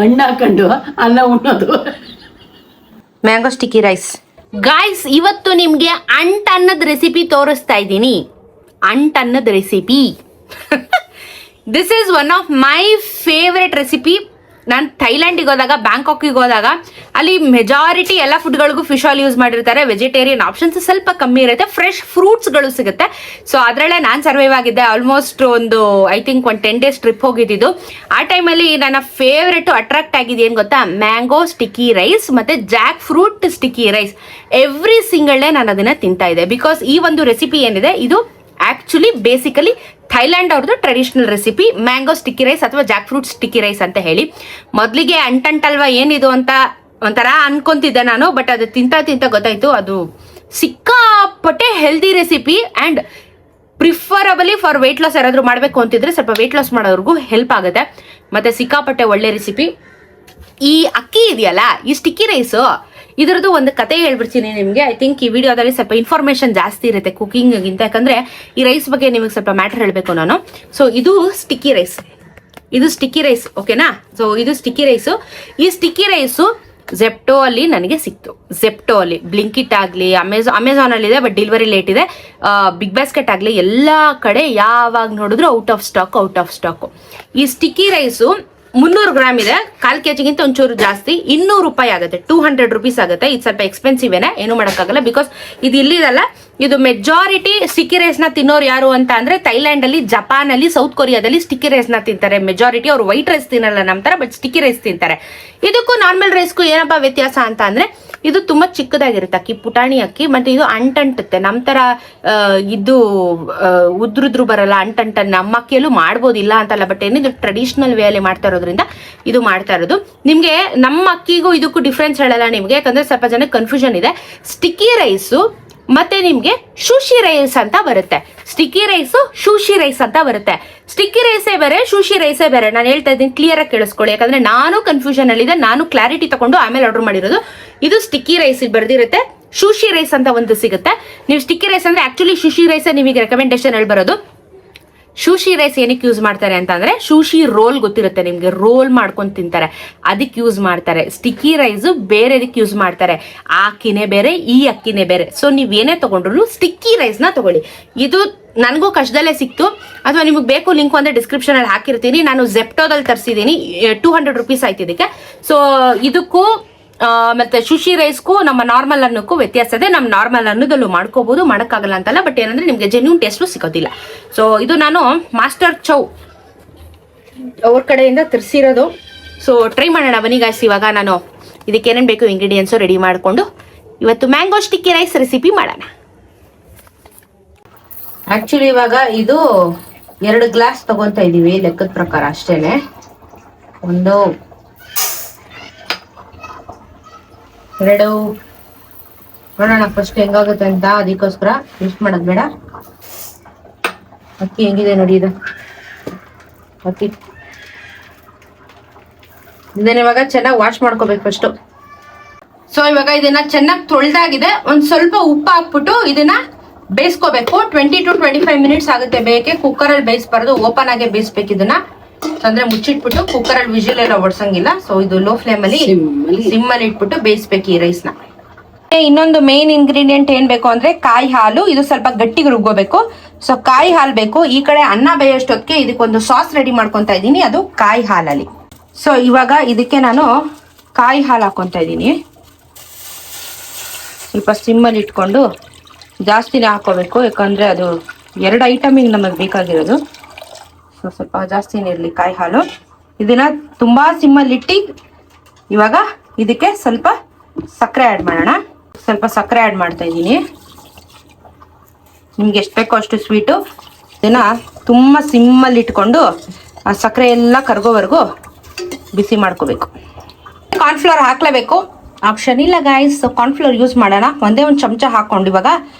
ಹಣ್ಣು ಹಾಕೊಂಡು ಅನ್ನ ಉಣ್ಣೋದು. Mango sticky rice. ಗಾಯ್ಸ್, ಇವತ್ತು ನಿಮಗೆ ಅಂಟನ್ನದ ರೆಸಿಪಿ ತೋರಿಸ್ತಾ ಇದ್ದೀನಿ. ಅಂಟನ್ನದ recipe this is one of my favourite recipe. ನಾನು ಥೈಲ್ಯಾಂಡಿಗೆ ಹೋದಾಗ, ಬ್ಯಾಂಕಾಕಿಗೆ ಹೋದಾಗ ಅಲ್ಲಿ ಮೆಜಾರಿಟಿ ಎಲ್ಲ ಫುಡ್ಗಳಿಗೂ ಫಿಶ್ ಆಯಿಲ್ ಯೂಸ್ ಮಾಡಿರ್ತಾರೆ. ವೆಜಿಟೇರಿಯನ್ ಆಪ್ಷನ್ಸ್ ಸ್ವಲ್ಪ ಕಮ್ಮಿ ಇರುತ್ತೆ. ಫ್ರೆಶ್ ಫ್ರೂಟ್ಸ್ಗಳು ಸಿಗುತ್ತೆ. ಸೊ ಅದರಲ್ಲೇ ನಾನು ಸರ್ವೈವ್ ಆಗಿದ್ದೆ. ಆಲ್ಮೋಸ್ಟ್ ಒಂದು ಐ ಥಿಂಕ್ 10 days ಟ್ರಿಪ್ ಹೋಗಿದ್ದು. ಆ ಟೈಮಲ್ಲಿ ನನ್ನ ಫೇವ್ರೆಟ್ ಅಟ್ರಾಕ್ಟ್ ಆಗಿದೆ ಏನು ಗೊತ್ತಾ, ಮ್ಯಾಂಗೋ ಸ್ಟಿಕ್ಕಿ ರೈಸ್ ಮತ್ತು jackfruit sticky rice. Every single day ನಾನು ಅದನ್ನು ತಿಂತಾ ಇದ್ದೆ. ಬಿಕಾಸ್ ಈ ಒಂದು ರೆಸಿಪಿ ಏನಿದೆ ಇದು ಆಕ್ಚುಲಿ ಬೇಸಿಕಲಿ ಥೈಲ್ಯಾಂಡ್ ಅವ್ರದ್ದು traditional recipe, mango sticky rice ಅಥವಾ ಜಾಕ್ ಫ್ರೂಟ್ ಸ್ಟಿಕ್ಕಿ ರೈಸ್ ಅಂತ ಹೇಳಿ. ಮೊದಲಿಗೆ ಅಂಟಲ್ವಾ ಏನಿದು ಅಂತ ಒಂಥರ ಅನ್ಕೊಂತಿದ್ದೆ ನಾನು. ಬಟ್ ಅದು ತಿಂತ ಗೊತ್ತಾಯ್ತು ಅದು ಸಿಕ್ಕಾಪಟ್ಟೆ healthy recipe and preferably for weight loss. ಯಾರಾದರೂ ಮಾಡಬೇಕು ಅಂತಿದ್ರೆ ಸ್ವಲ್ಪ ವೆಯ್ಟ್ ಲಾಸ್ ಮಾಡೋರ್ಗೂ ಹೆಲ್ಪ್ ಆಗುತ್ತೆ. ಮತ್ತು ಸಿಕ್ಕಾಪಟ್ಟೆ ಒಳ್ಳೆ ರೆಸಿಪಿ. ಈ ಅಕ್ಕಿ ಇದೆಯಲ್ಲ, ಈ ಸ್ಟಿಕ್ಕಿ ರೈಸು, ಇದರದ್ದು ಒಂದು ಕತೆ ಹೇಳ್ಬಿಡ್ತೀನಿ ನಿಮಗೆ. ಐ ಥಿಂಕ್ ಈ ವಿಡಿಯೋದಲ್ಲಿ ಸ್ವಲ್ಪ ಇನ್ಫಾರ್ಮೇಷನ್ ಜಾಸ್ತಿ ಇರುತ್ತೆ ಕುಕಿಂಗಿಗಿಂತ. ಯಾಕಂದರೆ ಈ ರೈಸ್ ಬಗ್ಗೆ ನಿಮಗೆ ಸ್ವಲ್ಪ ಮ್ಯಾಟರ್ ಹೇಳಬೇಕು ನಾನು. ಸೊ ಇದು ಸ್ಟಿಕ್ಕಿ ರೈಸ್, ಓಕೆನಾ? ಸೊ ಇದು ಸ್ಟಿಕ್ಕಿ ರೈಸು. ಈ ಸ್ಟಿಕ್ಕಿ ರೈಸು ಝೆಪ್ಟೋ ಅಲ್ಲಿ ನನಗೆ ಸಿಕ್ತು. ಝೆಪ್ಟೋ ಅಲ್ಲಿ, ಬ್ಲಿಂಕಿಟ್ ಆಗಲಿ, ಅಮೆಝಾನ್ ಅಲ್ಲಿ ಇದೆ, ಬಟ್ ಡೆಲಿವರಿ ಲೇಟ್ ಇದೆ. ಬಿಗ್ ಬಾಸ್ಕೆಟ್ ಆಗಲಿ, ಎಲ್ಲ ಕಡೆ ಯಾವಾಗ ನೋಡಿದ್ರು ಔಟ್ ಆಫ್ ಸ್ಟಾಕು. ಈ ಸ್ಟಿಕ್ಕಿ ರೈಸು 300 ಗ್ರಾಮ್ ಇದೆ. 1/4 kg ಒಂಚೂರು ಜಾಸ್ತಿ, 200 ರೂಪಾಯಿ ಆಗುತ್ತೆ, 200 rupees ಆಗುತ್ತೆ. ಇದು ಸ್ವಲ್ಪ ಎಕ್ಸ್ಪೆನ್ಸಿವ್ ಏನೇ, ಏನು ಮಾಡೋಕ್ಕಾಗಲ್ಲ. ಬಿಕಾಸ್ ಇದು ಇಲ್ಲಿದಲ್ಲ, ಇದು ಮೆಜಾರಿಟಿ ಸ್ಟಿಕ್ಕಿ ರೈಸ್ನ ತಿನ್ನೋರು ಯಾರು ಅಂತ ಅಂದ್ರೆ ಥೈಲ್ಯಾಂಡ್ ಅಲ್ಲಿ, ಜಪಾನ್ ಅಲ್ಲಿ, ಸೌತ್ ಕೊರಿಯಾದಲ್ಲಿ ಸ್ಟಿಕ್ಕಿ ರೈಸ್ನ ತಿಂತಾರೆ ಮೆಜಾರಿಟಿ. ಅವ್ರು ವೈಟ್ ರೈಸ್ ತಿನ್ನಲ್ಲ ನಮ್ಮ ತರ, ಬಟ್ ಸ್ಟಿಕ್ಕಿ ರೈಸ್ ತಿಂತಾರೆ. ಇದಕ್ಕೂ ನಾರ್ಮಲ್ ರೈಸ್ಗೂ ಏನಪ್ಪ ವ್ಯತ್ಯಾಸ ಅಂತ ಅಂದ್ರೆ, ಇದು ತುಂಬಾ ಚಿಕ್ಕದಾಗಿರುತ್ತೆ ಅಕ್ಕಿ, ಪುಟಾಣಿ ಅಕ್ಕಿ. ಮತ್ತೆ ಇದು ಅಂಟಂಟುತ್ತೆ. ನಮ್ಮ ತರ ಇದು ಉದ್ರುದ್ರು ಬರಲ್ಲ, ಅಂಟಂಟ. ನಮ್ಮ ಅಕ್ಕಿಯಲ್ಲೂ ಮಾಡ್ಬೋದಿಲ್ಲ ಅಂತಲ್ಲ, ಬಟ್ ಏನಿದು ಟ್ರೆಡಿಷನಲ್ ವೇ ಅಲ್ಲಿ ಮಾಡ್ತಾ ಇರೋದ್ರಿಂದ ಇದು ಮಾಡ್ತಾ ಇರೋದು. ನಿಮ್ಗೆ ನಮ್ಮ ಅಕ್ಕಿಗೂ ಇದಕ್ಕೂ ಡಿಫ್ರೆನ್ಸ್ ಹೇಳಲ್ಲ ನಿಮ್ಗೆ, ಯಾಕಂದ್ರೆ ಸ್ವಲ್ಪ ಜನಕ್ಕೆ ಕನ್ಫ್ಯೂಷನ್ ಇದೆ. ಸ್ಟಿಕ್ಕಿ ರೈಸು ಮತ್ತೆ ನಿಮ್ಗೆ ಶೂಶಿ ರೈಸ್ ಅಂತ ಬರುತ್ತೆ. ಸ್ಟಿಕ್ಕಿ ರೈಸು, ಶೂಶಿ ರೈಸ್ ಅಂತ ಬರುತ್ತೆ. ಸ್ಟಿಕ್ಕಿ ರೈಸೇ ಬೇರೆ, ಶೂಶಿ ರೈಸೇ ಬೇರೆ. ನಾನು ಹೇಳ್ತಾ ಇದ್ದೀನಿ, ಕ್ಲಿಯರ್ ಆಗಿ ಕೇಳಿಸ್ಕೊಳ್ಳಿ. ಯಾಕಂದ್ರೆ ನಾನು ಕನ್ಫ್ಯೂಷನ್ ಅಲ್ಲಿದೆ. ನಾನು ಕ್ಲಾರಿಟಿ ತಗೊಂಡು ಆಮೇಲೆ ಆರ್ಡರ್ ಮಾಡಿರೋದು. ಇದು ಸ್ಟಿಕ್ಕಿ ರೈಸ್ ಬರ್ದಿರುತ್ತೆ, ಶೂಶಿ ರೈಸ್ ಅಂತ ಒಂದು ಸಿಗುತ್ತೆ. ನೀವು ಸ್ಟಿಕ್ಕಿ ರೈಸ್ ಅಂದ್ರೆ ಆಕ್ಚುಲಿ ಶೂಶಿ ರೈಸ್ ನಿಮಗೆ ರೆಕಮೆಂಡೇಶನ್ ಹೇಳಿ ಬರೋದು. ಶೂಶಿ ರೈಸ್ ಏನಕ್ಕೆ ಯೂಸ್ ಮಾಡ್ತಾರೆ ಅಂತ ಅಂದ್ರೆ, ಶೂಶಿ ರೋಲ್ ಗೊತ್ತಿರುತ್ತೆ ನಿಮ್ಗೆ, ರೋಲ್ ಮಾಡ್ಕೊಂಡು ತಿಂತಾರೆ, ಅದಕ್ಕೆ ಯೂಸ್ ಮಾಡ್ತಾರೆ. ಸ್ಟಿಕ್ಕಿ ರೈಸ್ ಬೇರೆ ಅದಕ್ಕೆ ಯೂಸ್ ಮಾಡ್ತಾರೆ. ಆ ಅಕ್ಕಿನೇ ಬೇರೆ, ಈ ಅಕ್ಕಿನೇ ಬೇರೆ. ಸೊ ನೀವೇನೇ ತಗೊಂಡ್ರು ಸ್ಟಿಕ್ಕಿ ರೈಸ್ನ ತಗೊಳ್ಳಿ. ಇದು ನನಗೂ ಕಷ್ಟದಲ್ಲೇ ಸಿಕ್ತು. ಅಥವಾ ನಿಮಗೆ ಬೇಕು ಲಿಂಕ್ ಅಂದ್ರೆ ಡಿಸ್ಕ್ರಿಪ್ಷನ್ ಅಲ್ಲಿ ಹಾಕಿರ್ತೀನಿ. ನಾನು ಝೆಪ್ಟೋದಲ್ಲಿ ತರಿಸಿದ್ದೀನಿ, 200 rupees ಆಯ್ತು ಇದಕ್ಕೆ. ಸೊ ಇದಕ್ಕೂ ಮತ್ತೆ ಶುಶಿ ರೈಸ್ಗೂ ನಮ್ಮ ನಾರ್ಮಲ್ ಅನ್ನಕ್ಕೂ ವ್ಯತ್ಯಾಸ ಇದೆ. ನಮ್ಮ ನಾರ್ಮಲ್ ಅನ್ನದಲ್ಲೂ ಮಾಡ್ಕೋಬಹುದು, ಮಾಡೋಕ್ಕಾಗಲ್ಲ ಅಂತಲ್ಲ. ಬಟ್ ಏನಂದ್ರೆ ನಿಮ್ಗೆ ಜೆನ್ಯೂನ್ ಟೇಸ್ಟು ಸಿಗೋದಿಲ್ಲ. ಸೊ ಇದು ನಾನು ಮಾಸ್ಟರ್ ಚೌ ಅವ್ರ ಕಡೆಯಿಂದ ತರಿಸಿರೋದು. ಸೊ ಟ್ರೈ ಮಾಡೋಣ ಬನ್ನಿ ಗಾಯ್ಸ್. ಇವಾಗ ನಾನು ಇದಕ್ಕೆ ಏನೇನು ಬೇಕು ಇಂಗ್ರೀಡಿಯೆಂಟ್ಸು ರೆಡಿ ಮಾಡಿಕೊಂಡು ಇವತ್ತು ಮ್ಯಾಂಗೋ ಸ್ಟಿಕ್ಕಿ ರೈಸ್ ರೆಸಿಪಿ ಮಾಡೋಣ. ಆಕ್ಚುಲಿ ಇವಾಗ ಇದು 2 ಗ್ಲಾಸ್ ತಗೊಂತಾ ಇದೀವಿ ಲೆಕ್ಕದ ಪ್ರಕಾರ ಅಷ್ಟೇನೆ. ಒಂದು 2 ನೋಡೋಣ ಫಸ್ಟ್ ಹೆಂಗಾಗುತ್ತೆ ಅಂತ. ಅದಕ್ಕೋಸ್ಕರ ವೇಸ್ಟ್ ಮಾಡೋದು ಬೇಡ. ಅಕ್ಕಿ ಹೆಂಗಿದೆ ನೋಡಿ, ಇದು ಅಕ್ಕಿ ಇದನ್ನ ಇವಾಗ ಚೆನ್ನಾಗಿ ವಾಶ್ ಮಾಡ್ಕೋಬೇಕು ಫಸ್ಟ್. ಸೊ ಇವಾಗ ಇದನ್ನ ಚೆನ್ನಾಗಿ ತೊಳೆದಾಗಿದೆ. ಒಂದ್ ಸ್ವಲ್ಪ ಉಪ್ಪು ಹಾಕ್ಬಿಟ್ಟು ಇದನ್ನ ಬೇಯಿಸ್ಕೋಬೇಕು. 20 to 25 minutes ಆಗುತ್ತೆ ಬೇಯಕ್ಕೆ. ಕುಕ್ಕರಲ್ಲಿ ಬೇಯಿಸ್ಬಾರ್ದು, ಓಪನ್ ಆಗೇ ಬೇಯಿಸ್ಬೇಕು ಇದನ್ನ. ಅಂದ್ರೆ ಮುಚ್ಚಿಟ್ಬಿಟ್ಟು ಕುಕ್ಕರಲ್ಲಿ ವಿಜಿಲ್ ಎಲ್ಲ ಹೊಡ್ಸಂಗಿಲ್ಲ. ಸೊ ಇದು ಲೋ ಫ್ಲೇಮ್ ಅಲ್ಲಿ, ಸಿಮ್ ಅಲ್ಲಿ ಇಟ್ಬಿಟ್ಟು ಬೇಯಿಸ್ಬೇಕು ಈ ರೈಸ್ ನ. ಇನ್ನೊಂದು ಮೇನ್ ಇಂಗ್ರೀಡಿಯೆಂಟ್ ಏನ್ ಬೇಕು ಅಂದ್ರೆ ಕಾಯಿ ಹಾಲು. ಇದು ಸ್ವಲ್ಪ ಗಟ್ಟಿಗೆ ರುಬ್ಕೋಬೇಕು. ಸೊ ಕಾಯಿ ಹಾಲು ಬೇಕು. ಈ ಕಡೆ ಅನ್ನ ಬೇಯೋಷ್ಟೊತ್ತಿಗೆ ಇದಕ್ಕೊಂದು ಸಾಸ್ ರೆಡಿ ಮಾಡ್ಕೊಂತ ಇದ್ದೀನಿ, ಅದು ಕಾಯಿ ಹಾಲಲ್ಲಿ. ಸೊ ಇವಾಗ ಇದಕ್ಕೆ ನಾನು ಕಾಯಿ ಹಾಲು ಹಾಕೊಂತ ಇದ್ದೀನಿ. ಸ್ವಲ್ಪ ಸಿಮ್ಮಲ್ಲಿ ಇಟ್ಕೊಂಡು ಜಾಸ್ತಿನೇ ಹಾಕೋಬೇಕು, ಯಾಕಂದ್ರೆ ಅದು 2 ಐಟಮಿಗೆ ನಮಗೆ ಬೇಕಾಗಿರೋದು. ಸೊ ಸ್ವಲ್ಪ ಜಾಸ್ತಿನೇ ಇರಲಿ ಕಾಯಿ ಹಾಲು. ಇದನ್ನ ತುಂಬಾ ಸಿಮ್ಮಲ್ಲಿ ಇಟ್ಟು ಇವಾಗ ಇದಕ್ಕೆ ಸ್ವಲ್ಪ ಸಕ್ಕರೆ ಆ್ಯಡ್ ಮಾಡೋಣ. ಸ್ವಲ್ಪ ಸಕ್ಕರೆ ಆ್ಯಡ್ ಮಾಡ್ತಾ ಇದ್ದೀನಿ. ನಿಮ್ಗೆ ಎಷ್ಟು ಬೇಕೋ ಅಷ್ಟು ಸ್ವೀಟು. ಇದನ್ನ ತುಂಬ ಸಿಮ್ಮಲ್ಲಿ ಇಟ್ಕೊಂಡು ಆ ಸಕ್ಕರೆ ಎಲ್ಲ ಕರಗೋವರೆಗೂ ಬಿಸಿ ಮಾಡ್ಕೋಬೇಕು. ಕಾರ್ನ್ಫ್ಲವರ್ ಹಾಕ್ಲೇಬೇಕು, ಆಪ್ಷನ್ ಇಲ್ಲ ಗಾಯ್ಸ್. ಕಾರ್ನ್ಫ್ಲವರ್ ಯೂಸ್ ಮಾಡೋಣ. ಒಂದೇ ಒಂದು ಚಮಚ ಹಾಕೊಂಡು ಇವಾಗ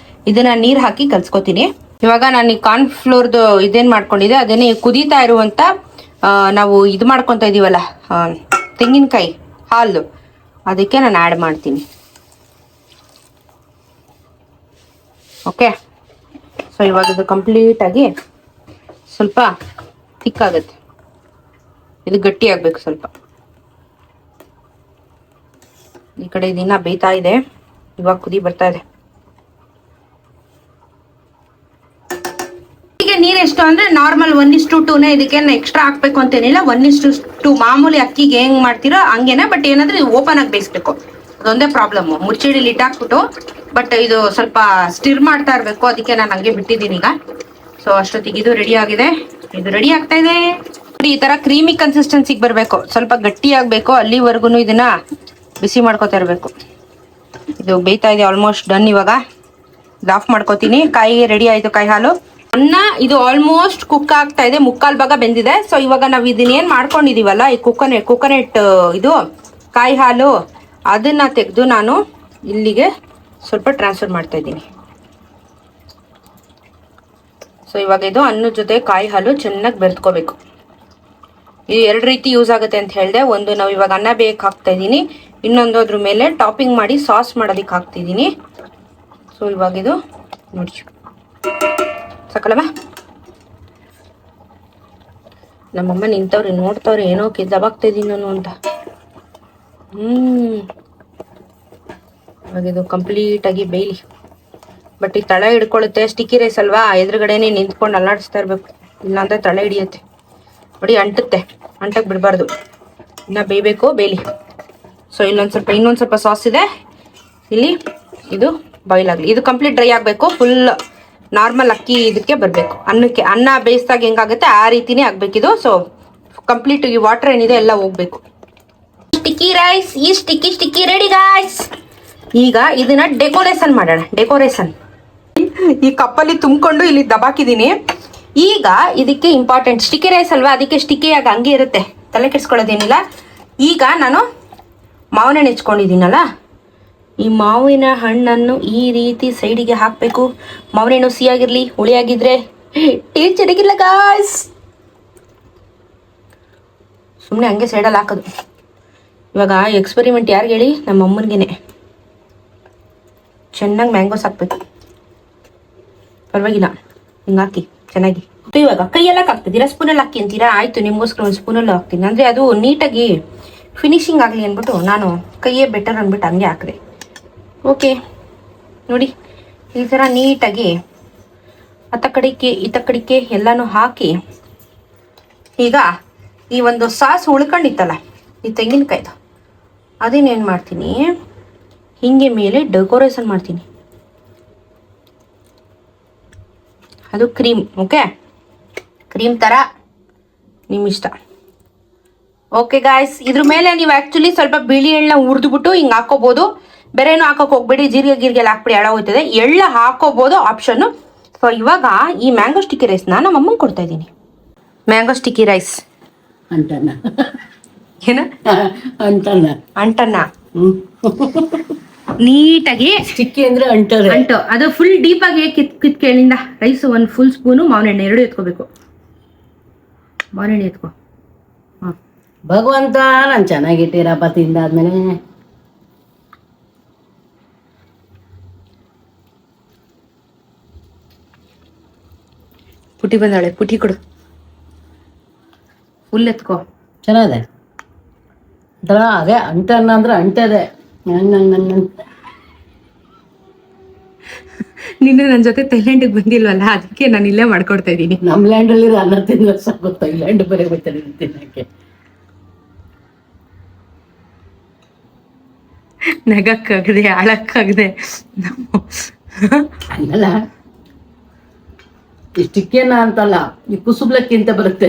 ಇದನ್ನ ನೀರು ಹಾಕಿ ಕಲ್ಸ್ಕೊತೀನಿ. ಇವಾಗ ನಾನು ಈ ಕಾರ್ನ್ಫ್ಲೋರ್ದು ಇದೇನು ಮಾಡ್ಕೊಂಡಿದ್ದೆ ಅದನ್ನೇ ಕುದೀತಾ ಇರುವಂತ ನಾವು ಇದು ಮಾಡ್ಕೊತಾ ಇದೀವಲ್ಲ ತೆಂಗಿನಕಾಯಿ ಹಾಲು, ಅದಕ್ಕೆ ನಾನು ಆ್ಯಡ್ ಮಾಡ್ತೀನಿ. ಓಕೆ. ಸೊ ಇವಾಗ ಇದು ಕಂಪ್ಲೀಟಾಗಿ ಸ್ವಲ್ಪ ಥಿಕ್ ಆಗುತ್ತೆ. ಇದು ಗಟ್ಟಿ ಆಗಬೇಕು ಸ್ವಲ್ಪ. ಈ ಕಡೆ ದಿನ ಬೇಯ್ತಾ ಇದೆ, ಇವಾಗ ಕುದಿ ಬರ್ತಾ ಇದೆ. ಈಗ ನೀರ್ ಎಷ್ಟು ಅಂದ್ರೆ ನಾರ್ಮಲ್ 1:2 ಇದಕ್ಕೆ ಎಕ್ಸ್ಟ್ರಾ ಹಾಕ್ಬೇಕು ಅಂತೇನಿಲ್ಲ. 1:2 ಮಾಮೂಲಿ ಅಕ್ಕಿಗೆ ಹೆಂಗ್ ಮಾಡ್ತೀರೋ ಹಂಗೇನೆ. ಬಟ್ ಏನಂದ್ರೆ ಓಪನ್ ಆಗಿ ಬೇಯಿಸ್ಬೇಕು, ಅದೊಂದೇ ಪ್ರಾಬ್ಲಮ್. ಮುಚ್ಚಿಡಿ ಲಿಡ್ ಹಾಕ್ಬಿಟ್ಟು, ಬಟ್ ಇದು ಸ್ವಲ್ಪ ಸ್ಟಿರ್ ಮಾಡ್ತಾ ಇರ್ಬೇಕು, ಅದಕ್ಕೆ ನಾನು ಹಂಗೆ ಬಿಟ್ಟಿದ್ದೀನಿ ಈಗ. ಸೊ ಅಷ್ಟೊತ್ತಿಗೆ ಇದು ರೆಡಿ ಆಗಿದೆ, ಇದು ರೆಡಿ ಆಗ್ತಾ ಇದೆ. ಈ ತರ ಕ್ರೀಮಿ ಕನ್ಸಿಸ್ಟೆನ್ಸಿಗೆ ಬರಬೇಕು, ಸ್ವಲ್ಪ ಗಟ್ಟಿ ಆಗ್ಬೇಕು. ಅಲ್ಲಿವರೆಗೂ ಇದನ್ನ ಬಿಸಿ ಮಾಡ್ಕೊತಾ ಇರ್ಬೇಕು. ಇದು ಬೇಯ್ತಾ ಇದೆ, ಆಲ್ಮೋಸ್ಟ್ ಡನ್. ಇವಾಗ ಇದು ಆಫ್ ಮಾಡ್ಕೋತೀನಿ. ಕಾಯಿ ರೆಡಿ ಆಯ್ತು, ಕಾಯಿ ಹಾಲು. ಅನ್ನ ಇದು ಆಲ್ಮೋಸ್ಟ್ ಕುಕ್ ಆಗ್ತಾ ಇದೆ, ಮುಕ್ಕಾಲ್ ಭಾಗ ಬೆಂದಿದೆ. ಸೊ ಇವಾಗ ನಾವು ಇದನ್ನೇನ್ ಮಾಡ್ಕೊಂಡಿದೀವಲ್ಲ, ಈ ಕೋಕೋನೆಟ್ ಇದು ಕಾಯಿ ಹಾಲು, ಅದನ್ನ ತೆಗೆದು ನಾನು ಇಲ್ಲಿಗೆ ಸ್ವಲ್ಪ ಟ್ರಾನ್ಸ್ಫರ್ ಮಾಡ್ತಾ ಇದ್ದೀನಿ. ಸೊ ಇವಾಗ ಇದು ಅನ್ನದ ಜೊತೆ ಕಾಯಿ ಹಾಲು ಚೆನ್ನಾಗಿ ಬೆರೆತ್ಕೋಬೇಕು. ಇದು 2 ರೀತಿ ಯೂಸ್ ಆಗುತ್ತೆ ಅಂತ ಹೇಳಿದೆ. ಒಂದು ನಾವು ಇವಾಗ ಅನ್ನ ಬೇಯಕ್ಕೆ ಹಾಕ್ತಾ ಇದ್ದೀನಿ, ಇನ್ನೊಂದು ಅದ್ರ ಮೇಲೆ ಟಾಪಿಂಗ್ ಮಾಡಿ ಸಾಸ್ ಮಾಡೋದಕ್ಕೆ ಹಾಕ್ತಿದ್ದೀನಿ. ಸೊ ಇವಾಗ ಇದು ನೋಡಿ ಸಾಕಲ್ಲವ. ನಮ್ಮಮ್ಮ ನಿಂತವ್ರೆ, ನೋಡ್ತವ್ರೆ ಏನೋ ದಬಾಗ್ತಾ ಇದ್ದೀನಿ ನಾನು ಅಂತ. ಇವಾಗ ಇದು ಕಂಪ್ಲೀಟ್ ಆಗಿ ಬೇಯ್ಲಿ. ಬಟ್ ಈ ತಳ ಹಿಡ್ಕೊಳ್ಳುತ್ತೆ, ಸ್ಟಿಕ್ಕಿ ರೈಸ್ ಅಲ್ವಾ, ಎದುರುಗಡೆನೆ ನಿಂತ್ಕೊಂಡು ಅಲ್ಲಾಡಿಸ್ತಾ ಇರ್ಬೇಕು, ಇಲ್ಲಾಂದ್ರೆ ತಳ ಹಿಡಿಯುತ್ತೆ ನೋಡಿ, ಅಂಟುತ್ತೆ. ಅಂಟಕ್ಕೆ ಬಿಡಬಾರ್ದು, ಇನ್ನ ಬೇಯಬೇಕು, ಬೇಯಲಿ. ಸೊ ಇನ್ನೊಂದು ಸ್ವಲ್ಪ ಸಾಸ್ ಇದೆ ಇಲ್ಲಿ, ಇದು ಬಾಯ್ಲ್ ಆಗಲಿ. ಇದು ಕಂಪ್ಲೀಟ್ ಡ್ರೈ ಆಗಬೇಕು, ಫುಲ್ ನಾರ್ಮಲ್ ಅಕ್ಕಿ ಇದಕ್ಕೆ ಬರಬೇಕು. ಅನ್ನ ಬೇಯಿಸಿದಾಗ ಹೆಂಗಾಗುತ್ತೆ ಆ ರೀತಿನೇ ಆಗ್ಬೇಕಿದು. ಸೊ ಕಂಪ್ಲೀಟ್ ಈ ವಾಟರ್ ಏನಿದೆ ಎಲ್ಲ ಹೋಗ್ಬೇಕು. ಸ್ಟಿಕ್ಕಿ ರೈಸ್ ಈ ಸ್ಟಿಕ್ಕಿ ರೆಡಿ ಗಾಯ್ಸ್. ಈಗ ಇದನ್ನ ಡೆಕೋರೇಷನ್ ಮಾಡೋಣ. ಡೆಕೋರೇಷನ್ ಈ ಕಪ್ಪಲ್ಲಿ ತುಂಬಿಕೊಂಡು ಇಲ್ಲಿ ದಬಾಕಿದ್ದೀನಿ. ಈಗ ಇದಕ್ಕೆ ಇಂಪಾರ್ಟೆಂಟ್, ಸ್ಟಿಕ್ಕಿ ರೈಸ್ ಅಲ್ವಾ, ಅದಕ್ಕೆ ಸ್ಟಿಕ್ಕಿಯಾಗಿ ಹಂಗೆ ಇರುತ್ತೆ, ತಲೆ ಕೆಡಿಸ್ಕೊಳ್ಳೋದೇನಿಲ್ಲ. ಈಗ ನಾನು ಮಾವಿನ ಹಣ್ಣು ಹೆಚ್ಕೊಂಡಿದ್ದೀನಲ್ಲ, ಈ ಮಾವಿನ ಹಣ್ಣನ್ನು ಈ ರೀತಿ ಸೈಡಿಗೆ ಹಾಕಬೇಕು. ಮಾವಿನ ಹಣ್ಣು ಸಿಹಿಯಾಗಿರ್ಲಿ, ಹುಳಿಯಾಗಿದ್ರೆ ಟೇಸ್ಟ್ ಚೆನ್ನಾಗಿಲ್ಲ ಗಾಯ್ಸ್. ಸುಮ್ಮನೆ ಹಂಗೆ ಸೈಡಲ್ಲಿ ಹಾಕೋದು. ಇವಾಗ ಎಕ್ಸ್ಪೆರಿಮೆಂಟ್ ಯಾರಿಗೆ ಹೇಳಿ, ನಮ್ಮ ಅಮ್ಮನಿಗೆ. ಚೆನ್ನಾಗಿ ಮ್ಯಾಂಗೋಸ್ ಹಾಕ್ಬೇಕು, ಪರವಾಗಿಲ್ಲ ಹಿಂಗೆ ಹಾಕಿ ಚೆನ್ನಾಗಿ. ಇವಾಗ ಕೈಯೆಲ್ಲ ಹಾಕ್ತಿದ್ದೀರಾ, ಸ್ಪೂನಲ್ಲಿ ಹಾಕಿ ಅಂತೀರಾ, ಆಯಿತು ನಿಮಗೋಸ್ಕರ ಒಂದು ಸ್ಪೂನಲ್ಲೂ ಹಾಕ್ತೀನಿ. ಅಂದರೆ ಅದು ನೀಟಾಗಿ ಫಿನಿಶಿಂಗ್ ಆಗಲಿ ಅಂದ್ಬಿಟ್ಟು ನಾನು ಕೈಯೇ ಬೆಟರ್ ಅಂದ್ಬಿಟ್ಟು ಹಂಗೆ ಹಾಕಿದೆ. ಓಕೆ ನೋಡಿ, ಈ ಥರ ನೀಟಾಗಿ ಅತ್ತ ಕಡೆಗೆ ಇತ್ತ ಕಡೆಗೆ ಎಲ್ಲನೂ ಹಾಕಿ, ಈಗ ಈ ಒಂದು ಸಾಸ್ ಉಳ್ಕೊಂಡಿತ್ತಲ್ಲ ಈ ತೆಂಗಿನಕಾಯ್ದು, ಅದನ್ನೇನು ಮಾಡ್ತೀನಿ, ಹಿಂಗೆ ಮೇಲೆ ಡೆಕೋರೇಷನ್ ಮಾಡ್ತೀನಿ. ಅದು ಕ್ರೀಮ್, ಓಕೆ, ಕ್ರೀಮ್ ಥರ ನಿಮ್ಮ ಇಷ್ಟ. ಓಕೆ ಗಾಯ್ಸ್, ಇದ್ರ ಮೇಲೆ ನೀವು ಆ್ಯಕ್ಚುಲಿ ಸ್ವಲ್ಪ ಬಿಳಿ ಎಳ್ಳನ್ನ ಹುರಿದ್ಬಿಟ್ಟು ಹಿಂಗೆ ಹಾಕೋಬೋದು, ಬೇರೆ ಏನೂ ಹಾಕೋಕೆ ಹೋಗ್ಬೇಡಿ. ಜೀರಿಗೆ ಹಾಕ್ಬಿಡಿ, ಎಳ್ಳ ಹೋಗ್ತದೆ. ಎಳ್ಳ ಹಾಕೋಬೋದು, ಆಪ್ಷನ್ನು. ಸೊ ಇವಾಗ ಈ ಮ್ಯಾಂಗೋ ಸ್ಟಿಕ್ಕಿ ರೈಸ್ನ ನಮ್ಮ ಅಮ್ಮಂಗೆ ಕೊಡ್ತಾ ಇದ್ದೀನಿ. ಮ್ಯಾಂಗೋ ಸ್ಟಿಕ್ಕಿ ರೈಸ್ ಅಂಟನ್ನ ಏನ ಅಂಟನ್ನ ಅಂಟನ್ನ ನೀಟಾಗಿ ಸ್ಟಿಕ್ಕಿ ಅಂದ್ರೆ ಅಂಟು. ಅದು ಫುಲ್ ಡೀಪ್ ಆಗಿ ಕಿತ್ಕೇಳಿಂದ ರೈಸ್ 1 ಫುಲ್ ಸ್ಪೂನು ಮಾವಿನ ಎಣ್ಣೆ 2 ಎತ್ಕೋಬೇಕು. ಮಾವಿನ ಎಣ್ಣೆ ಎತ್ಕೋ. ಭಗವಂತ ನಾನು ಚೆನ್ನಾಗಿಟ್ಟಿರಪ್ಪ ತಿಂದಾದ್ಮೇಲೆ. ಪುಟಿ ಬಂದಾಳೆ, ಪುಟಿ ಕೊಡು. ಫುಲ್ ಎತ್ಕೋ. ಚೆನ್ನಾಗಿದೆ ಅದೇ ಅಂಟನ್ನ ಅಂದ್ರೆ ಅಂಟದೆ. ನೀನು ನನ್ನ ಜೊತೆ ಥೈಲ್ಯಾಂಡಿಗೆ ಬಂದಿಲ್ವಲ್ಲ, ಅದಕ್ಕೆ ನಾನು ಇಲ್ಲೇ ಮಾಡ್ಕೊಡ್ತಾ ಇದ್ದೀನಿ. ನಮ್ಮ ಲ್ಯಾಂಡಲ್ಲಿ ಅನ್ನ ತಿನ್ನೋ ಸಾಕು, ಥೈಲ್ಯಾಂಡ್ ಬರೀ ಬರ್ತಾರೆ ತಿನ್ನಕ್ಕೆ. ನಗಕ್ಕಾಗದೆ ಆಳಕ್ಕಾಗದೆ ಹಂಗಲ್ಲ, ಇಷ್ಟಕ್ಕೇನ ಅಂತಲ್ಲ, ಈ ಕುಸುಬ್ಲಕ್ಕಿ ಅಂತ ಬರುತ್ತೆ,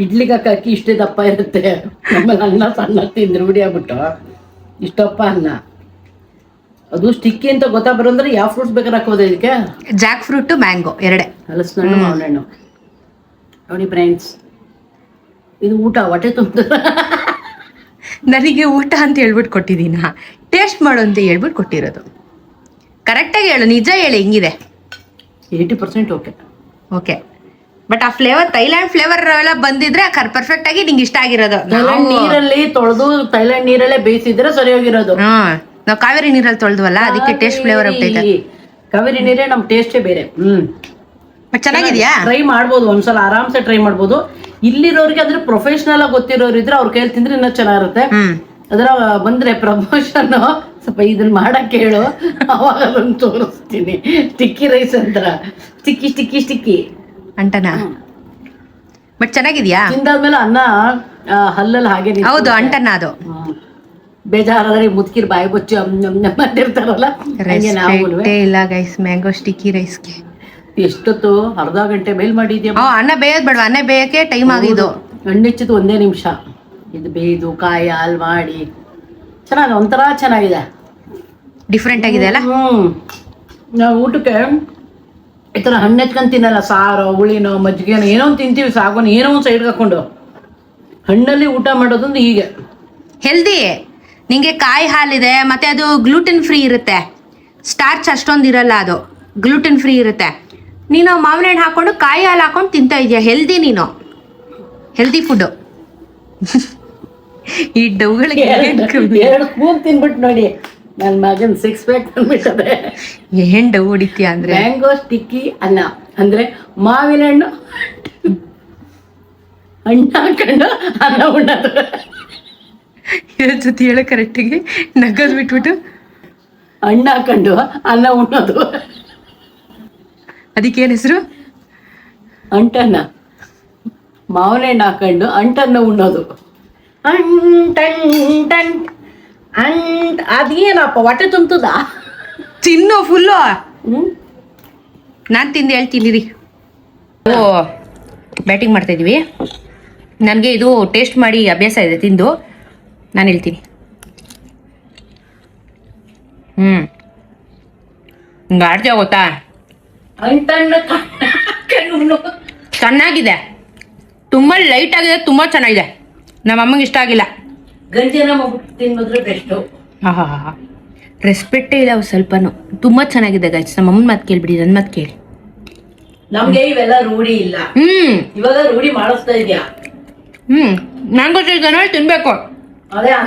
ಇಡ್ಲಿಗೆ ಹಾಕಿ ಇಷ್ಟೇ ದಪ್ಪ ಇರುತ್ತೆ. ಆಮೇಲೆ ಅನ್ನ ಸಣ್ಣ ತಿಂದ್ರೆ ರೂಢಿ ಆಗ್ಬಿಟ್ಟು ಇಷ್ಟಪ್ಪ ಅನ್ನ. ಅದು ಸ್ಟಿಕ್ಕಿ ಅಂತ ಗೊತ್ತಾಗ್ಬರಂದ್ರೆ ಯಾವ ಫ್ರೂಟ್ಸ್ ಬೇಕಾದ್ರೆ ಹಾಕೋದು ಇದಕ್ಕೆ? ಜಾಕ್ ಫ್ರೂಟ್, ಮ್ಯಾಂಗೋ ಎರಡೇ, ಹಲಸಿನಣ್ಣು, ಮಾವಿನ ಹಣ್ಣು. ನೋಡಿ ಫ್ರೆಂಡ್ಸ್, ಇದು ಊಟ ಹೊಟ್ಟೆ ತುಂಬ. ನನಗೆ ಊಟ ಅಂತ ಹೇಳ್ಬಿಟ್ಟು ಕೊಟ್ಟಿದ್ದೀನ, ಟೇಸ್ಟ್ ಮಾಡು ಅಂತ ಹೇಳ್ಬಿಟ್ಟು ಕೊಟ್ಟಿರೋದು. ಕರೆಕ್ಟಾಗಿ ಹೇಳು, ನಿಜ ಹೇಳಿ, ಹಿಂಗಿದೆ 80% ಓಕೆ. ಓಕೆ, ಬಟ್ ಆ ಫ್ಲೇವರ್, ಥೈಲ್ಯಾಂಡ್ ಫ್ಲೇವರ್ ಎಲ್ಲ ಬಂದಿದ್ರೆ ಪರ್ಫೆಕ್ಟ್ ಆಗಿ ನಿಂಗೆ ಇಷ್ಟ ಆಗಿರೋದು. ಥೈಲ್ಯಾಂಡ್ ನೀರಲ್ಲಿ ತೊಳೆದು ಥೈಲ್ಯಾಂಡ್ ನೀರಲ್ಲೇ ಬೇಯಿಸಿದ್ರೆ ಸರಿ ಹೋಗಿರೋದು. ನಾವು ಕಾವೇರಿ ನೀರಲ್ಲಿ ತೊಳೆದ್ವಲ್ಲ, ಅದಕ್ಕೆ ಟೇಸ್ಟ್ ಫ್ಲೇವರ್ ಆಗ್ತೈತೆ. ಕಾವೇರಿ ನೀರೇ ನಮ್ ಟೇಸ್ಟೇ ಬೇರೆ. ಬಟ್ ಚೆನ್ನಾಗಿದ್ಯಾ? ಟ್ರೈ ಮಾಡ್ಬೋದು, ಒಂದ್ಸಲ ಆರಾಮ್ಸೆ ಟ್ರೈ ಮಾಡ್ಬೋದು. ಇಲ್ಲಿರೋರಿಗೆ ಅದ್ರ ಪ್ರೊಫೆಷನಲ್ ಆಗಿ ಗೊತ್ತಿರೋರು ಇದ್ರೆ ಅವ್ರ ಕೈಯಲ್ಲಿ ತಿಂದ್ರೆ ಇನ್ನೂ ಚೆನ್ನಾಗಿರುತ್ತೆ. ಅದರ ಬಂದ್ರೆ ಪ್ರಮೋಷನ್ ಸ್ವಲ್ಪ ಇದನ್ನ ಮಾಡಕ್ ಹೇಳು, ಅವಾಗ ಅದನ್ನ ತೋರಿಸ್ತೀನಿ. ಸ್ಟಿಕ್ಕಿ ರೈಸ್ ಅಂತ sticky sticky sticky antenna but ಚೆನ್ನಾಗಿದ್ಯಾ? ತಿಂದಾದ್ಮೇಲೆ ಅನ್ನ ಹಲ್ಲಲ್ಲಿ ಹಾಗೆ ನಿಂತ್ಕೊಳ್ಳುತ್ತೆ. ಹೌದು ಅಂಟನ್ನ ಅದು. ಬೇಜಾರಾದ್ರೆ ಮುದ್ಕಿರ್ ಬಾಯಿ ಬಚ್ಚಿ ಮಾಡಿರ್ತಾರಲ್ಲ ಹಂಗೆ ನಾವು. ಇಲ್ಲ ಗೈಸ್ ಮ್ಯಾಂಗೋ ಸ್ಟಿಕ್ಕಿ ರೈಸ್ಗೆ ಎಷ್ಟೊತ್ತು ಅರ್ಧ ಗಂಟೆ ಮೇಲ್ ಮಾಡಿದ್ಯಾ? ಅನ್ನ ಬೇಯೋದ್ ಬೇಡ, ಅನ್ನ ಬೇಯಕ್ಕೆ ಟೈಮ್ ಆಗಿದ್ದು. ಹಣ್ಣಿಚ್ಚಿದ್ದು 1 ನಿಮಿಷ. ಇದು ಬೇಯ್ದು ಕಾಯಿ ಹಾಲು ಮಾಡಿ ಚೆನ್ನಾಗಿ ಒಂಥರ ಚೆನ್ನಾಗಿದೆ, ಡಿಫ್ರೆಂಟ್ ಆಗಿದೆ ಅಲ್ಲ. ನಾವು ಊಟಕ್ಕೆ ಈ ಥರ ಹಣ್ಣು ಹೆಚ್ಕೊಂಡು ತಿನ್ನಲ್ಲ, ಸಾರು ಹುಳಿನೋ ಮಜ್ಜಿಗೆನೋ ಏನೋ ಒಂದು ತಿಂತೀವಿ, ಸಾಗೋನು ಏನೋ ಒಂದು ಸೈಡ್ಗೆ ಹಾಕೊಂಡು. ಹಣ್ಣಲ್ಲಿ ಊಟ ಮಾಡೋದೊಂದು ಹೀಗೆ ಹೆಲ್ದಿ. ನಿಂಗೆ ಕಾಯಿ ಹಾಲಿದೆ, ಮತ್ತೆ ಅದು ಗ್ಲೂಟೆನ್ ಫ್ರೀ ಇರುತ್ತೆ, ಸ್ಟಾರ್ಚ್ ಅಷ್ಟೊಂದು ಇರಲ್ಲ, ಅದು ಗ್ಲೂಟೆನ್ ಫ್ರೀ ಇರುತ್ತೆ. ನೀನು ಮಾವಿನ ಹಣ್ಣು ಹಾಕೊಂಡು ಕಾಯಿ ಹಾಲು ಹಾಕೊಂಡು ತಿಂತಾ ಇದೆಯಾ, ಹೆಲ್ದಿ. ನೀನು ಹೆಲ್ದಿ ಫುಡ್ಡು. ಈ ಡೌಗಳಿಗೆ 2 ಸ್ಪೂನ್ ತಿನ್ಬಿಟ್ಟು ನೋಡಿ ನನ್ನ ಮಗನ್ 6 ಪ್ಯಾಕ್ ತಂದ್ಬಿಟ್ಟದೆ. ಏನ್ ಡವ್ ಹೊಡಿತೀಯ ಅಂದ್ರೆ ಮ್ಯಾಂಗೋ ಸ್ಟಿಕ್ಕಿ ಅನ್ನ ಅಂದ್ರೆ ಮಾವಿನ ಹಣ್ಣು ಹಾಕೊಂಡು ಅನ್ನ ಉಣ್ಣೋದು. ಇದ್ರ ಜೊತೆ ಹೇಳೋ ಕರೆಕ್ಟಿಗೆ ನಗದ್ ಬಿಟ್ಬಿಟ್ಟು ಹಣ್ಣು ಹಾಕೊಂಡು ಅನ್ನ ಉಣ್ಣೋದು. ಅದಕ್ಕೇನು ಹೆಸರು? ಅಂಟನ್ನ. ಮಾವಿನ ಹಣ್ಣು ಹಾಕೊಂಡು ಅಂಟನ್ನ ಉಣ್ಣೋದು. ಅದೇನಪ್ಪ ಹೊಟ್ಟೆ ತುಂಬ್ತದ? ತಿನ್ನು ಫುಲ್ಲು. ನಾನು ತಿಂದು ಹೇಳ್ತೀನಿ ರೀ. ಓ ಬ್ಯಾಟಿಂಗ್ ಮಾಡ್ತಾ ಇದೀವಿ. ನನಗೆ ಇದು ಟೇಸ್ಟ್ ಮಾಡಿ ಅಭ್ಯಾಸ ಇದೆ ತಿಂದು. ನಾನು ಹೇಳ್ತೀನಿ. ಹಿಂಗೆ ಆಡ್ತೀಯ ಗೊತ್ತಾ? ಚೆನ್ನಾಗಿದೆ, ತುಂಬ ಲೈಟ್ ಆಗಿದೆ, ತುಂಬ ಚೆನ್ನಾಗಿದೆ. ನಮ್ಮ ಅಮ್ಮಂಗೆ ಇಷ್ಟ ಆಗಿಲ್ಲ. ಗಂಜಿನ ಮಾಡ್ಬಿಟ್ಟು ತಿನ್ನೋದ್ರೆ ಬೆಸ್ಟು. ಹಾ ರೆಸ್ಪೆಕ್ಟೇ ಇಲ್ಲ ಅವ್ರು ಸ್ವಲ್ಪನೂ. ತುಂಬ ಚೆನ್ನಾಗಿದೆ ಗೈಸ್. ನಮ್ಮ ಅಮ್ಮನ ಮಾತು ಕೇಳ್ಬಿಡಿ, ನನ್ನ ಮಾತು ಕೇಳಿ. ನಮ್ಗೆ ಇವೆಲ್ಲ ರೂಢಿ ಇಲ್ಲ, ಇವಾಗ ರೂಢಿ ಮಾಡಿಸ್ತಾ ಇದ್ಯಾ. ಮ್ಯಾಂಗೋ ಸೀಸನ್ ತಿನ್ಬೇಕು,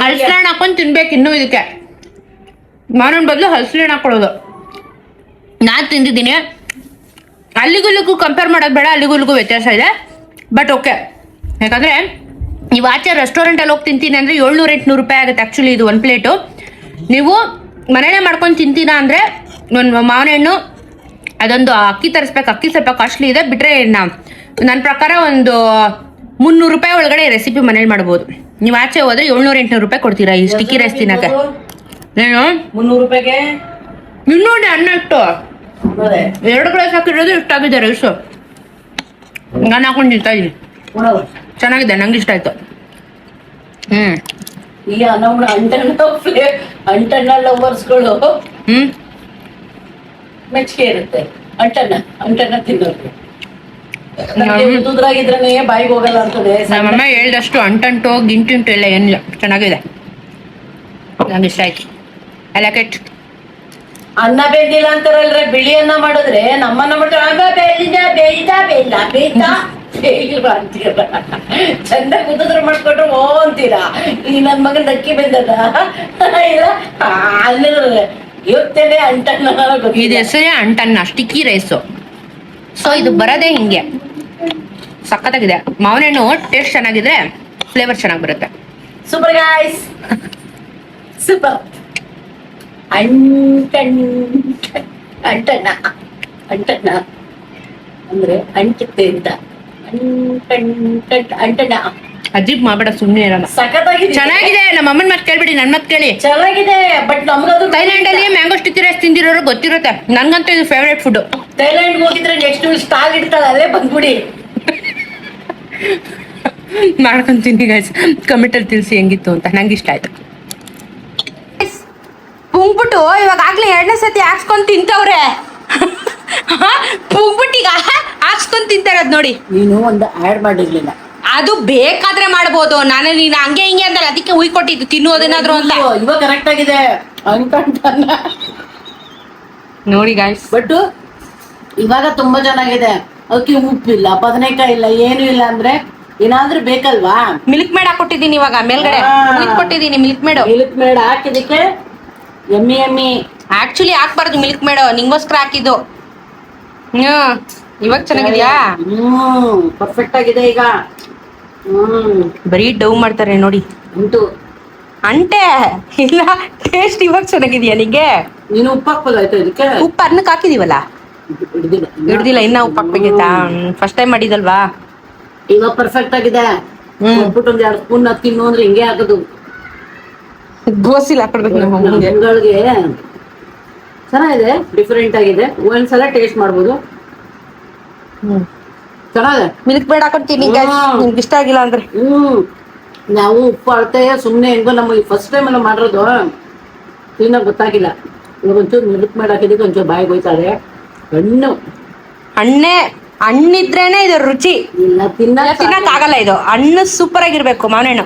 ಹಲಸಿನ ಹಣ್ಣು ಹಾಕೊಂಡು ತಿನ್ಬೇಕು. ಇನ್ನು ಇದಕ್ಕೆ ಮಾವಿನ ಬದಲು ಹಲಸಿನ ಹಣ್ಣು ಹಾಕೊಳ್ಳೋದು. ನಾನು ತಿಂದಿದ್ದೀನಿ. ಅಲ್ಲಿಗೂ ಕಂಪೇರ್ ಮಾಡೋದು ಬೇಡ, ಅಲ್ಲಿಗೂ ವ್ಯತ್ಯಾಸ ಇದೆ. ಬಟ್ ಓಕೆ, ಯಾಕಂದರೆ ನೀವು ಆಚೆ ರೆಸ್ಟೋರೆಂಟಲ್ಲಿ ಹೋಗಿ ತಿಂತೀನಿ ಅಂದರೆ 700-800 ರೂಪಾಯಿ ಆಗುತ್ತೆ ಆ್ಯಕ್ಚುಲಿ ಇದು 1 ಪ್ಲೇಟು. ನೀವು ಮನೆಯೇ ಮಾಡ್ಕೊಂಡು ತಿಂತೀನ ಅಂದರೆ ಒಂದು ಮಾವಿನ ಹಣ್ಣು ಅದೊಂದು ಅಕ್ಕಿ ತರಿಸ್ಬೇಕು. ಅಕ್ಕಿ ಸ್ವಲ್ಪ ಕಾಸ್ಟ್ಲಿ ಇದೆ, ಬಿಟ್ಟರೆ ನನ್ನ ಪ್ರಕಾರ ಒಂದು 300 ರೂಪಾಯಿ ಒಳಗಡೆ ರೆಸಿಪಿ ಮನೇಲಿ ಮಾಡ್ಬೋದು. ನೀವು ಆಚೆ ಹೋದರೆ 700-800 ರೂಪಾಯಿ ಕೊಡ್ತೀರಾ ಈ ಸ್ಟಿಕ್ಕಿ ರೈಸ್ ತಿನ್ನಕ್ಕೆ. ಏನು 300 ರೂಪಾಯಿಗೆ ಇನ್ನೂಡಿ ಅನ್ನ ಇಟ್ಟು 2 ಗ್ಲಾಸ್ ಹಾಕಿರೋದು ಇಷ್ಟಾಗಿದೆ ರೈಸು. ನಾನು ಹಾಕೊಂಡು ತಿಂತಾ ಇದ್ದೀನಿ, ಚೆನ್ನಾಗಿದೆ, ನಂಗೆ ಇಷ್ಟ ಆಯ್ತು. ಈಗ ನಮ್ಮ ಅಂಟಣ್ಣ ಲವರ್ಸ್ಗಳು ಮೆಚ್ಚುಗೆ ಇರುತ್ತೆ ಅಂಟಣ್ಣ ತಿನ್ನೋದು. ಉದುರಾಗಿದ್ರೇ ಬಾಯಿಗೆ ಹೋಗಲ್ಲ ಅಂತದೆ. ನಮ್ಮಮ್ಮ ಹೇಳ್ದಷ್ಟು ಅಂಟಂಟು ಗಿಂಟುಂಟು ಎಲ್ಲ ಏನಿಲ್ಲ, ಚೆನ್ನಾಗಿದೆ, ನಂಗೆ ಇಷ್ಟ ಆಯ್ತು. I like it. ಅನ್ನ ಬೇಯ್ದಿಲ್ಲ ಅಂತಾರಲ್ರೆ, ಬಿಳಿ ಅನ್ನ ಮಾಡಿದ್ರೆ ನಮ್ಮನ್ನ ಅಂತೀರ. ಚಂದ ಕುದಿದ್ರೆ ಮಾಡ್ಕೊಟ್ರು ಓ ಅಂತೀರಾ. ಈ ನನ್ ಮಗನ್ ಅಕ್ಕಿ ಬೆಂದದ ಇಲ್ಲ ಇವತ್ತೇನೆ ಅಂಟನ್ನ. ಇದು ಹೆಸರೇ ಅಂಟನ್ನ ಸ್ಟಿಕ್ಕಿ ರೈಸು. ಸೊ ಇದು ಬರೋದೇ ಹಿಂಗೆ, ಸಖತ್ತಾಗಿದೆ. ಮಾವಿನ ಹಣ್ಣು ಟೇಸ್ಟ್ ಚೆನ್ನಾಗಿದ್ರೆ ಫ್ಲೇವರ್ ಚೆನ್ನಾಗಿ ಬರುತ್ತೆ. Super guys, super. ಅಂಟಣ್ಣ ಅಂದ್ರೆ ಅಂಟುತ್ತೆ ಅಂತ. ಅಂಟಣ್ಣ ಅಜೀಬ್ ಮಾಡ್ಬೇಡ, ಸುಮ್ಮನೆ ಇರಲ್ಲ. ಸಖತ್ತಾಗಿದೆ, ಚೆನ್ನಾಗಿದೆ. ನಮ್ಮ ಅಮ್ಮನ ಮಾತು ಕೇಳ್ಬಿಡಿ, ನನ್ನ ಮಾತು ಕೇಳಿ. ಚೆನ್ನಾಗಿದೆ. ಬಟ್ ನಮ್ಗದು ಥೈಲ್ಯಾಂಡ್ ಅಲ್ಲಿ ಮ್ಯಾಂಗೋ ಸ್ಟಿಕ್ಕಿ ರೈಸ್ ತಿಂದಿರೋರು ಗೊತ್ತಿರುತ್ತೆ. ನನ್ಗಂತೂ ಇದು ಫೇವ್ರೇಟ್ ಫುಡ್. ಥೈಲ್ಯಾಂಡ್ ಹೋಗಿದ್ರೆ ನೆಕ್ಸ್ಟ್ ಸ್ಟಾಲ್ ಇಡ್ತಾಳೆ, ಅಲ್ಲೇ ಬಂದ್ಬಿಡಿ ಮಾಡ್ಕೊಂತೀನಿ ಗೈಸ್. ಕಮೆಂಟಲ್ಲಿ ತಿಳಿಸಿ ಹೆಂಗಿತ್ತು ಅಂತ. ನಂಗೆ ಇಷ್ಟ ಆಯ್ತು. ಪುಂಗ್ಬಿಟ್ಟು ಇವಾಗ ಆಗ್ಲೇ 2ನೇ ಸತಿ ಹಾಕ್ಸ್ಕೊಂಡು ತಿಂತವ್ರೆ. ಪುಂಗ್ಬಿಟ್ಟಿಗ ಹಾಕ್ಸ್ಕೊಂಡು ತಿಂತಾರದ್ ನೋಡಿ. ನೀನು ಒಂದು ಆಡ್ ಮಾಡಿರ್ಲಿಲ್ಲ, ಅದು ಬೇಕಾದ್ರೆ ಮಾಡ್ಬೋದು. ನೀನು ಹಂಗೆ ಹಿಂಗೆ ಅಂದ್ರೆ ಅದಕ್ಕೆ ಕೊಟ್ಟಿದ್ದು ತಿನ್ನೋದೇನಾದ್ರು ಅಂತ. ಇವಾಗ ಕರೆಕ್ಟ್ ಆಗಿದೆ ಅಂಟಣ್ಣ ನೋಡಿ ಗಾಯ್ಸ್. ಬಟ್ ಇವಾಗ ತುಂಬಾ ಚೆನ್ನಾಗಿದೆ. ಅದಕ್ಕೆ ಉಪ್ಪಿಲ್ಲ, ಬದನೆಕಾಯಿ ಇಲ್ಲ, ಏನು ಇಲ್ಲ ಅಂದ್ರೆ ಏನಾದ್ರೂ ಬೇಕಲ್ವಾ. ಮಿಲ್ಕ್ ಮೇಡ್ ಹಾಕೊಟ್ಟಿದ್ದೀನಿ ಇವಾಗ ಮೇಲ್ಗಡೆ ಕೊಟ್ಟಿದ್ದೀನಿ. ಮಿಲ್ಕ್ ಮೇಡ್ ಹಾಕಿದಕ್ಕೆ ಎಮ್ಮಿ ಆಕ್ಚುಲಿ ಹಾಕ್ಬಾರ್ದು ಮಿಲ್ಕ್ ಮೇಡ್, ನಿಂಗೋಸ್ಕರ ಹಾಕಿದ್ದು. ಇವಾಗ ಚೆನ್ನಾಗಿದ್ಯಾ? ಪರ್ಫೆಕ್ಟ್ ಆಗಿದೆ ಈಗ. ಬರೀ ಡವ್ ಮಾಡ್ತಾರೆ ನೋಡಿ. ಉಂಟು ಅಂಟೆ ಇಲ್ಲ, ಟೇಸ್ಟ್ ಇವಾಗ ಚೆನ್ನಾಗಿದ್ಯಾ ನಿಂಗೆ? ನೀನು ಉಪ್ಪು ಹಾಕ್ಬೋದಾಯ್ತಾ ಇದಕ್ಕೆ? ಉಪ್ಪು ಅನ್ನಕ್ಕೆ ಹಾಕಿದೀವಲ್ಲ. ಹಿಡ್ದಿಲ್ಲ, ಇನ್ನ ಉಪ್ಪು ಹಾಕ್ಬೇಕಿತ್ತಾ? First time ಮಾಡಿದಲ್ವಾ? ಇವಾಗ ಪರ್ಫೆಕ್ಟ್ ಆಗಿದೆ. ಕೊಟ್ಬಿಟ್ಟು ಒಂದ್ 2 ಸ್ಪೂನ್ ತಿನ್ನು ಅಂದ್ರೆ ಹಿಂಗೆ ಆಗೋದು. ಗೋಸಿಲ್ ಹಾಕೊಡ್ಬೇಕು ನಮ್ಮ ಅಮ್ಮಂಗೆ. ಹಂಗಳಿಗೆ ಚೆನ್ನಾಗಿದೆ, ಡಿಫ್ರೆಂಟ್ ಆಗಿದೆ. ಒಂದ್ಸಲ ಟೇಸ್ಟ್ ಮಾಡ್ಬೋದು. ಚೆನ್ನಾಗಿದೆ. ಮಿಲ್ಕ್ ಬೇಡ ಹಾಕೊಡ್ತೀನಿ ನಿಮ್ಗೆ ಇಷ್ಟ ಆಗಿಲ್ಲ ಅಂದ್ರೆ. ನಾವು ಉಪ್ಪು ಅಳತೆ ಸುಮ್ಮನೆ ಹೆಂಗೋ ನಮಗೆ ಫಸ್ಟ್ ಟೈಮ್ ಎಲ್ಲ ಮಾಡಿರೋದು ಕ್ಲೀನಾಗಿ ಗೊತ್ತಾಗಿಲ್ಲ. ಇವಾಗ ಒಂಚೂರು ಮಿಲ್ಕ್ ಮೇಡ್ ಹಾಕಿದ್ದಕ್ಕೆ ಒಂಚೂರು ಬಾಯಿಗೆ ಹೋಯ್ತಾರೆ. ಹಣ್ಣಿದ್ರೇನೆ ಇದು ರುಚಿ. ಇಲ್ಲ ತಿನ್ನಕ್ ಆಗಲ್ಲ. ಇದು ಹಣ್ಣು ಸೂಪರ್ ಆಗಿರ್ಬೇಕು. ಮಾವಿನ ಹಣ್ಣು.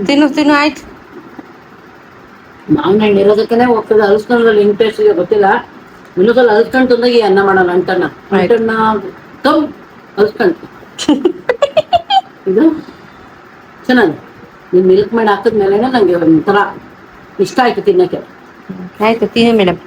ತಿನ್ನು ಆಯ್ತು. ಮಾವಿನ ಹಣ್ಣು ಇರೋದಕ್ಕೇ ಹೋಗ್ತದೆ. ಅಲ್ಸ್ಕೊಂಡ್ರಲ್ಲಿ ಹೆಂಗ್ ಟೇಸ್ಟ್ ಇದೆ ಗೊತ್ತಿಲ್ಲ. ಇನ್ನೊಂದ್ಸಲ ಅಲ್ಸ್ಕೊಂಡು ತಂದಾಗ ಈ ಅನ್ನ ಮಾಡೋಣ. ಅಂಟನ್ನ ಅಲ್ಸ್ಕೊಂಡು ಇದು ಚೆನ್ನಾಗಿ ನೀನ್ ಮಿಲ್ಕ್ ಮೇಡ್ ಹಾಕಿದ್ಮೇಲೆ ನಂಗೆ ಒಂಥರ ಇಷ್ಟ ಆಯ್ತು ತಿನ್ನಕ್ಕೆ. ಆಯ್ತು, ತಿನ್ನಿ ಮೇಡಮ್.